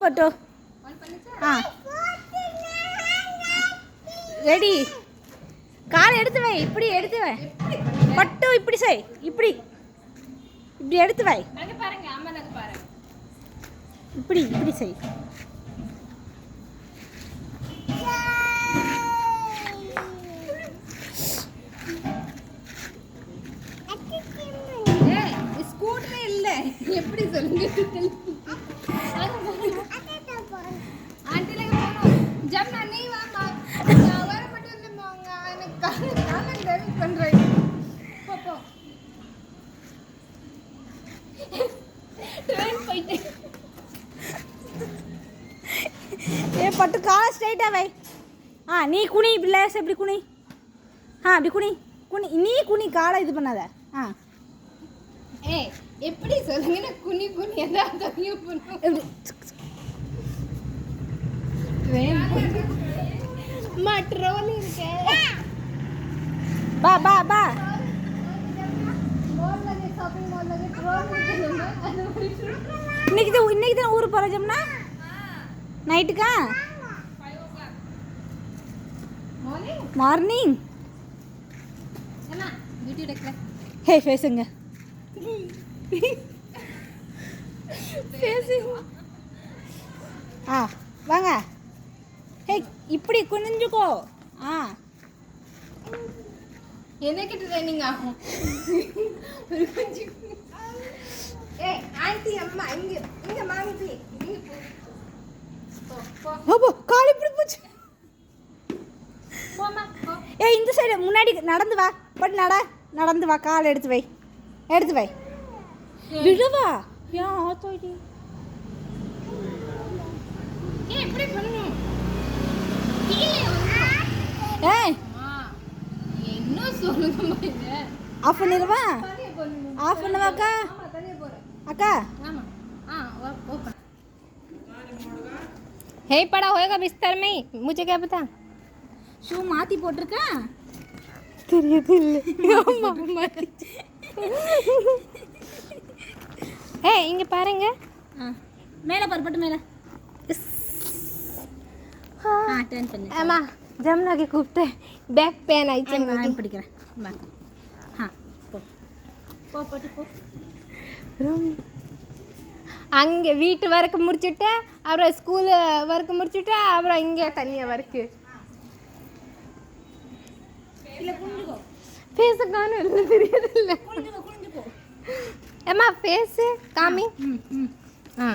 பட்டு ஆ ரெடி. காலை எடுத்து வை, இப்படி எடுத்து வை பட்டு, இப்படி செய், இப்படி இப்படி எடுத்து வை, இப்படி இப்படி செய். ஸ்கூட்டரே இல்லை, எப்படி சொல்லுங்க. ஆண்டில போனோம். ஜம்னா நீ வாமா, நான் வர மட்டும் இல்லைம்மாங்க, எனக்கு காலம் டிரைவிங் பண்ணுறேன். போ ட்ரெயின் போயிட்டேன். ஏ பட்டு காலை ஸ்ட்ரைட்டாக வை. ஆ நீ குனி, லேஸ் எப்படி குனி. ஆ அப்படி குனி குனி, நீ குனி, காலை இது பண்ணாத. ஆ ஏய் எப்படி சொல்லுங்க, நான் குனி குனி ஏதாவது தனியாக பண்ணும். எப்படி அம்மா ட்ரோலி இருக்கே. பா பா பா. மால்ல ஷாப்பிங் மால்ல ட்ரோலி இருக்குங்க, அது ஒரு இன்னைக்கு தான் ஊருக்கு போகிறோம்னா நைட்டுக்கா மார்னிங். என்ன வீடியோ எடுக்கல. ஹே பேசுங்க. ஆ வாங்க. ஹே இப்படி குனிஞ்சுக்கோ. ஆ எனக்கு ட்ரைனிங் ஆகும். ஒரு கொஞ்சம் ஏய் ஆண்டி அம்மா இங்க இங்க மாங்கி இங்க போ. அப்போ கால் இப்படி போச்சு. போமா போ. ஏய் இந்த சைடு முன்னாடி நடந்து வா, பட் நடந்து வா, கால் எடுத்து வை, எடுத்து வை. விடுவா ஏன் ஆத்தோடி. ஏய் எப்படி பண்ணனும். ஏய் என்ன சொல்லுங்கம்மா இது. ஆஃப் பண்ணிடுவா, தனியா பண்ணனும். ஆஃப் பண்ணுவா அக்கா. ஆமா தனியா போறேன். அக்கா आमा हाँ ओपन। हे पड़ा होएगा बिस्तर में ही, मुझे क्या पता। ஷூ மாற்றி போட்டிருக்கா தெரியுது இல்லை. ஆமா மாத்தி. ஏய் இங்க பாருங்க. ஆ மேலே பாரு, பட்டு மேலே. ஆ டர்ன் பண்ணு. அம்மா ஜம்னா के கூப்பிட்டு பேக் பெயின் ஆயிடுச்சு. நான் பிடிக்கிறேன். வா. ஆ போ போ பட்டு போ. அங்கே வீட்டு ஒர்க் முடிச்சுட்டு அப்புறம் ஸ்கூல் ஒர்க் முடிச்சுட்டு அப்புறம் இங்கே தனியாக ஒர்க்கு. இல்லை குனிஞ்சுக்கோ, ஃபேஸு காணும் இல்லை தெரியாது இல்லை. குனிஞ்சுக்கோ. ஏம்மா ஃபேஸு காமி. ம் ம் ஆ